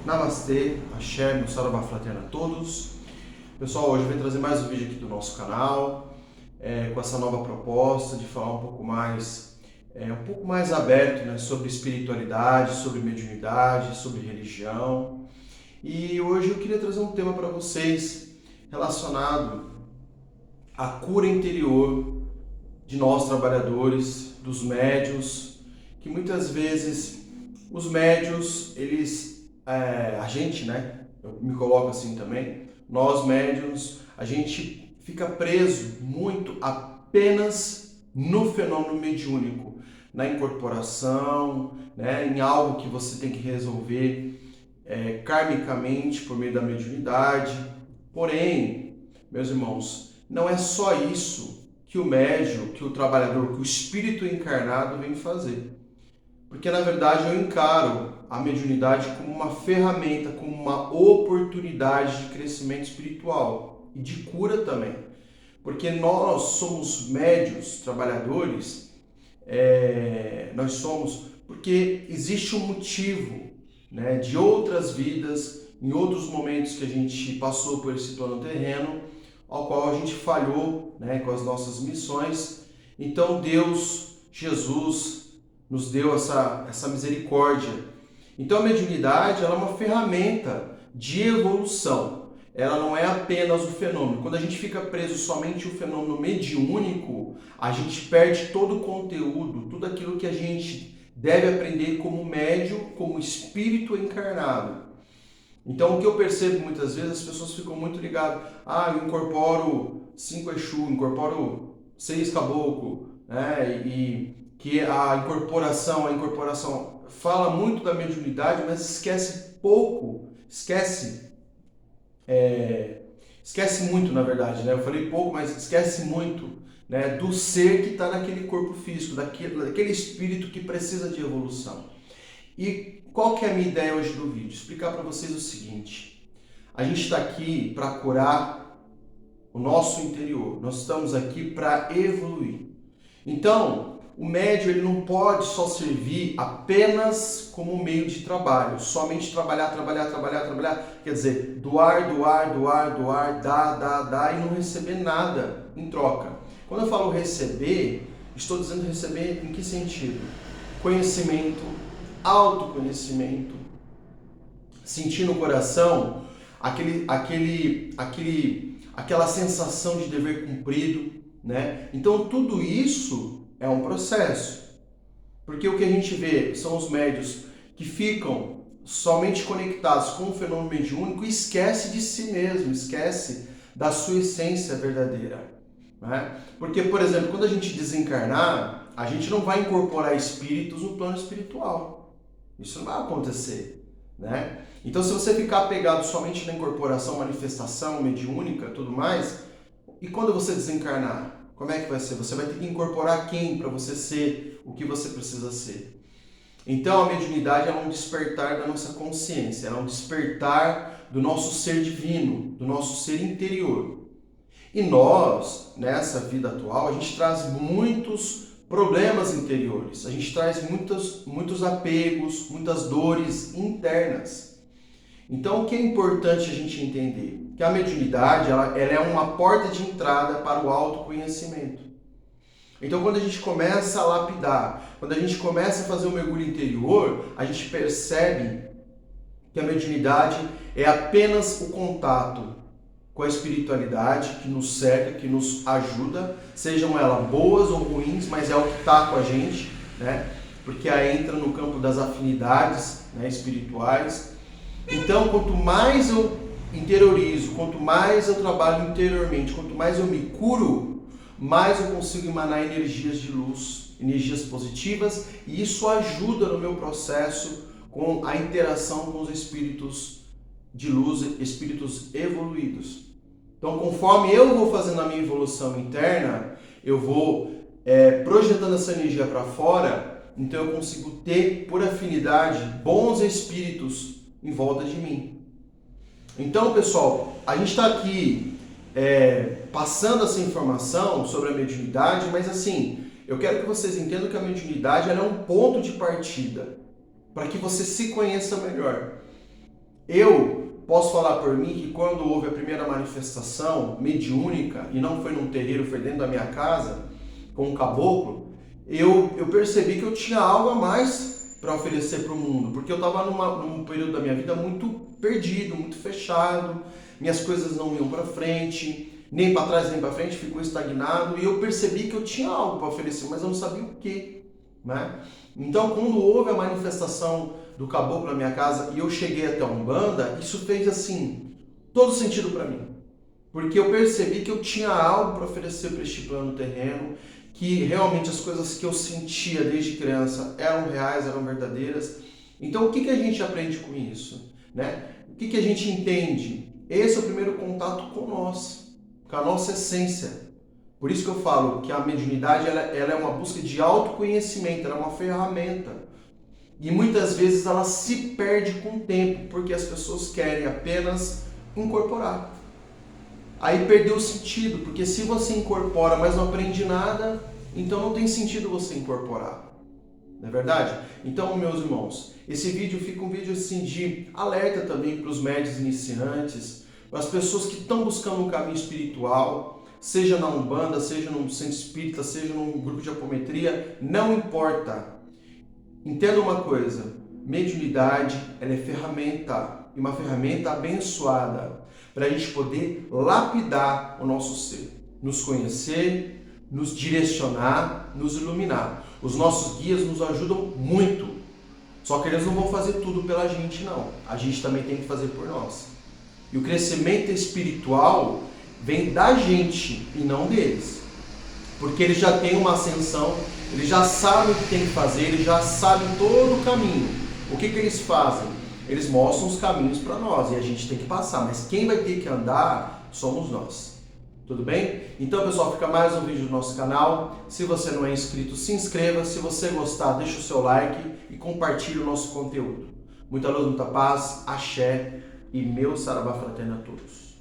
Namastê, Axé, meu saravá fraterno a todos. Pessoal, hoje eu venho trazer mais um vídeo aqui do nosso canal, com essa nova proposta de falar um pouco mais aberto, né, sobre espiritualidade, sobre mediunidade, sobre religião. E hoje eu queria trazer um tema para vocês relacionado à cura interior de nós trabalhadores, dos médiuns, que muitas vezes os médiuns, a gente, né, eu me coloco assim também, nós médiuns, a gente fica preso muito apenas no fenômeno mediúnico, na incorporação, né, em algo que você tem que resolver karmicamente por meio da mediunidade. Porém, meus irmãos, não é só isso que o médium, que o trabalhador, que o espírito encarnado vem fazer. Porque, na verdade, eu encaro a mediunidade como uma ferramenta, como uma oportunidade de crescimento espiritual e de cura também. Porque nós somos médiuns, trabalhadores, nós somos porque existe um motivo, né, de outras vidas, em outros momentos que a gente passou por esse plano terreno, ao qual a gente falhou, né, com as nossas missões. Então Deus, Jesus, nos deu essa misericórdia. Então a mediunidade ela é uma ferramenta de evolução. Ela não é apenas o fenômeno. Quando a gente fica preso somente ao fenômeno mediúnico, a gente perde todo o conteúdo, tudo aquilo que a gente deve aprender como médium, como espírito encarnado. Então o que eu percebo muitas vezes, as pessoas ficam muito ligadas. Eu incorporo 5 Exu, incorporo 6 Caboclo, né? E que a incorporação fala muito da mediunidade, mas esquece muito, na verdade, né? Eu falei pouco, mas esquece muito, né, do ser que está naquele corpo físico, daquele espírito que precisa de evolução. E qual que é a minha ideia hoje do vídeo? Explicar para vocês o seguinte: a gente está aqui para curar o nosso interior, nós estamos aqui para evoluir. Então, o médium ele não pode só servir apenas como meio de trabalho, somente trabalhar, quer dizer, doar, dar e não receber nada em troca. Quando eu falo receber, estou dizendo receber em que sentido? Conhecimento, autoconhecimento, sentir no coração aquela sensação de dever cumprido, né? Então tudo isso é um processo, porque o que a gente vê são os médiuns que ficam somente conectados com o fenômeno mediúnico e esquece de si mesmo, esquece da sua essência verdadeira, né? Porque, por exemplo, quando a gente desencarnar, a gente não vai incorporar espíritos no plano espiritual. Isso não vai acontecer, né? Então, se você ficar apegado somente na incorporação, manifestação mediúnica, tudo mais, e quando você desencarnar, como é que vai ser? Você vai ter que incorporar quem para você ser o que você precisa ser? Então a mediunidade é um despertar da nossa consciência, é um despertar do nosso ser divino, do nosso ser interior. E nós, nessa vida atual, a gente traz muitos problemas interiores, a gente traz muitos apegos, muitas dores internas. Então o que é importante a gente entender? Que a mediunidade ela é uma porta de entrada para o autoconhecimento. Então quando a gente começa a lapidar, quando a gente começa a fazer um mergulho interior, a gente percebe que a mediunidade é apenas o contato com a espiritualidade que nos cerca, que nos ajuda, sejam elas boas ou ruins, mas é o que está com a gente, né? Porque aí entra no campo das afinidades, né, espirituais. Então quanto mais eu interiorizo, quanto mais eu trabalho interiormente, quanto mais eu me curo, mais eu consigo emanar energias de luz, energias positivas, e isso ajuda no meu processo com a interação com os espíritos de luz, espíritos evoluídos. Então, conforme eu vou fazendo a minha evolução interna, eu vou projetando essa energia para fora, então eu consigo ter, por afinidade, bons espíritos em volta de mim. Então, pessoal, a gente está aqui passando essa informação sobre a mediunidade, mas assim, eu quero que vocês entendam que a mediunidade ela é um ponto de partida para que você se conheça melhor. Eu posso falar por mim que quando houve a primeira manifestação mediúnica, e não foi num terreiro, foi dentro da minha casa, com um caboclo, eu percebi que eu tinha algo a mais para oferecer para o mundo, porque eu estava num período da minha vida muito perdido, muito fechado, minhas coisas não iam para frente, nem para trás nem para frente, ficou estagnado, e eu percebi que eu tinha algo para oferecer, mas eu não sabia o quê, né? Então, quando houve a manifestação do caboclo na minha casa e eu cheguei até a Umbanda, isso fez assim todo sentido para mim, porque eu percebi que eu tinha algo para oferecer para este plano terreno, que realmente as coisas que eu sentia desde criança eram reais, eram verdadeiras. Então, o que a gente aprende com isso, né? O que a gente entende? Esse é o primeiro contato com nós, com a nossa essência. Por isso que eu falo que a mediunidade ela é uma busca de autoconhecimento, ela é uma ferramenta. E muitas vezes ela se perde com o tempo, porque as pessoas querem apenas incorporar. Aí perdeu o sentido, porque se você incorpora, mas não aprende nada, então não tem sentido você incorporar. Não é verdade? Então, meus irmãos, esse vídeo fica um vídeo assim de alerta também para os médiuns iniciantes, para as pessoas que estão buscando um caminho espiritual, seja na Umbanda, seja num centro espírita, seja num grupo de apometria, não importa. Entenda uma coisa, mediunidade ela é ferramenta, e uma ferramenta abençoada, para a gente poder lapidar o nosso ser, nos conhecer, nos direcionar, nos iluminar. Os nossos guias nos ajudam muito, só que eles não vão fazer tudo pela gente não, a gente também tem que fazer por nós. E o crescimento espiritual vem da gente e não deles, porque eles já têm uma ascensão, eles já sabem o que tem que fazer, eles já sabem todo o caminho. O que eles fazem? Eles mostram os caminhos para nós e a gente tem que passar, mas quem vai ter que andar somos nós. Tudo bem? Então, pessoal, fica mais um vídeo do nosso canal. Se você não é inscrito, se inscreva. Se você gostar, deixa o seu like e compartilhe o nosso conteúdo. Muita luz, muita paz, axé e meu saravá fraterno a todos.